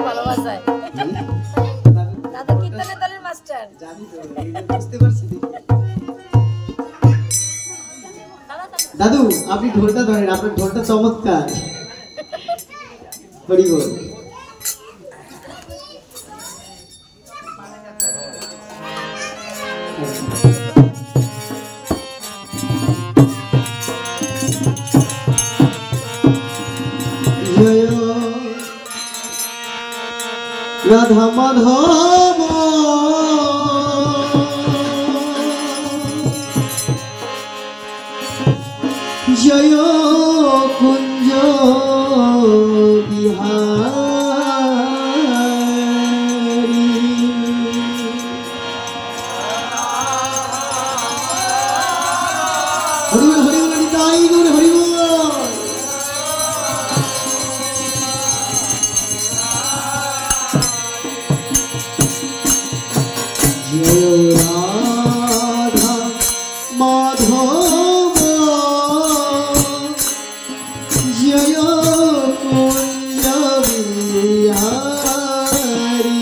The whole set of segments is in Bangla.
ভালোবাসায় দাদু কীর্তনের দলের মাস্টার জানি তো বুঝতে পারছি দাদু আপনি ঢোলটা ধরেন আপনার ঢোলটা চমৎকার হরি বল রাধা মাধব জয় কুঞ্জ বিহারী হরি বল হরি বল তাই গুণ হরি বল জয় রাধা মাধব জয় কুঞ্জ বিহারী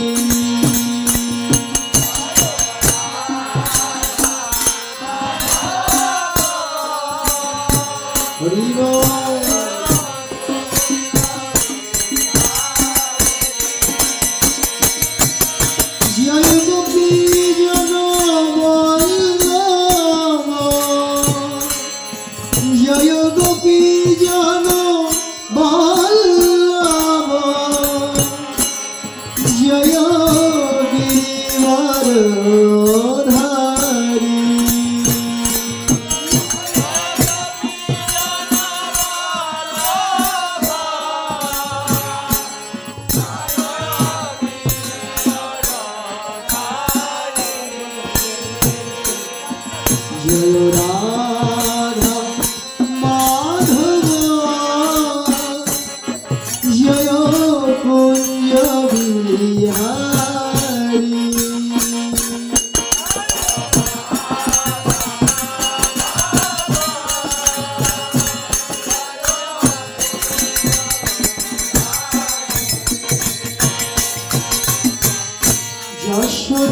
হরি বল জয় গোপী জন বল্লভ জয় গোপী জন বল্লভ জয় গিরিবরধারী জয় রাধা মাধব জয় কুঞ্জ বিহারী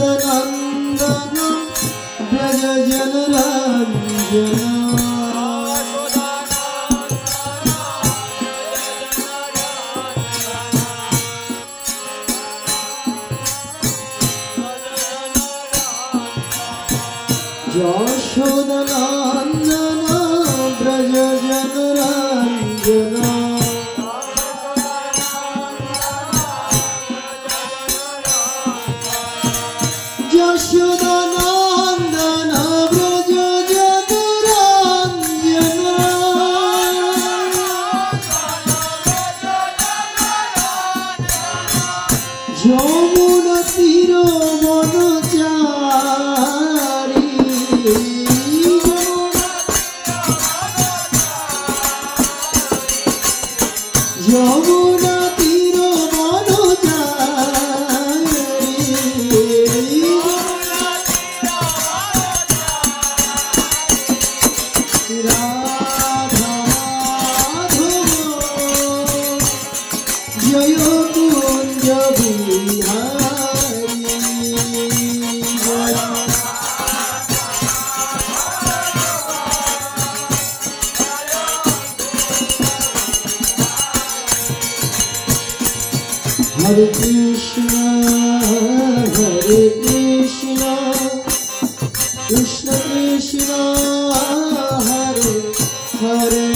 যশোদানন্দন ব্রজ জনরঞ্জন যশোদানন্দন ব্রজ জনরঞ্জন যশোদানন্দন ব্রজ জনরঞ্জন যমুনা তীর বনচারী যমুনা তীর বনচারী রাধা মাধব জয় কুঞ্জ বিহারী হরে কৃষ্ণ কৃষ্ণ কৃষ্ণ হরে হরে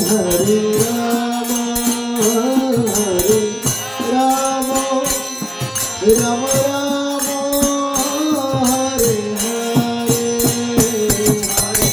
হরে রাম রাম রাম হরে হরে হরে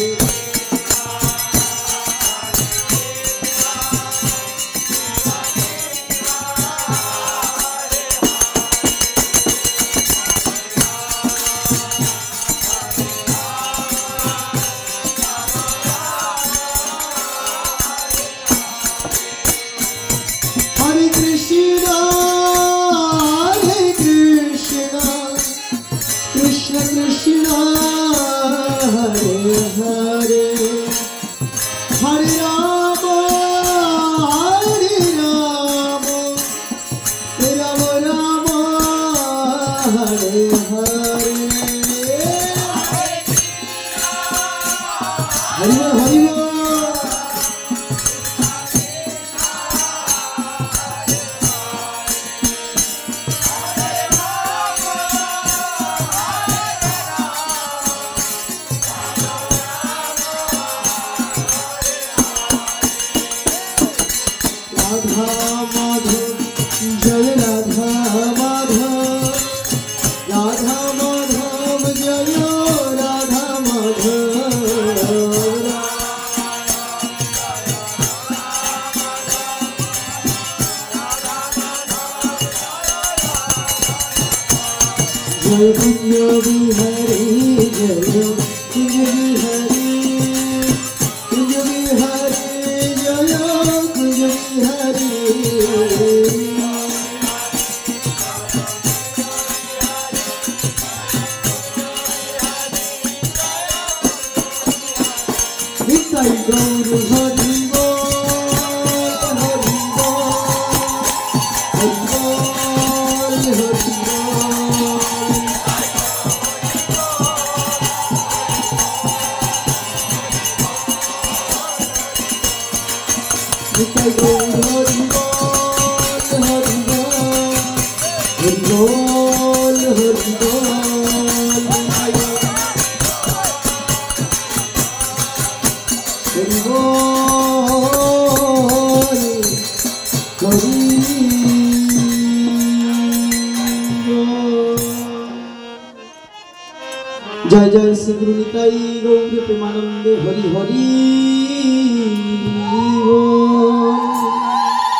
Hare Krishna हरे हरे हरि बोल हरि बोल। राधा माधव जय राधा माधव राधा माधव जय राधा माधव जय कुंज बिहारी जय कुंज बिहारी कुंज बिहारी जय कुंज बिहारी निताई गौर हरि बोल हरि बोल हरि बोल हरि बोल। निताई गौर हरि बोल हरि बोल हरि बोल हरि बोल जय जय श्री गुरु निताई गौर प्रेमानंदे हरि हरि।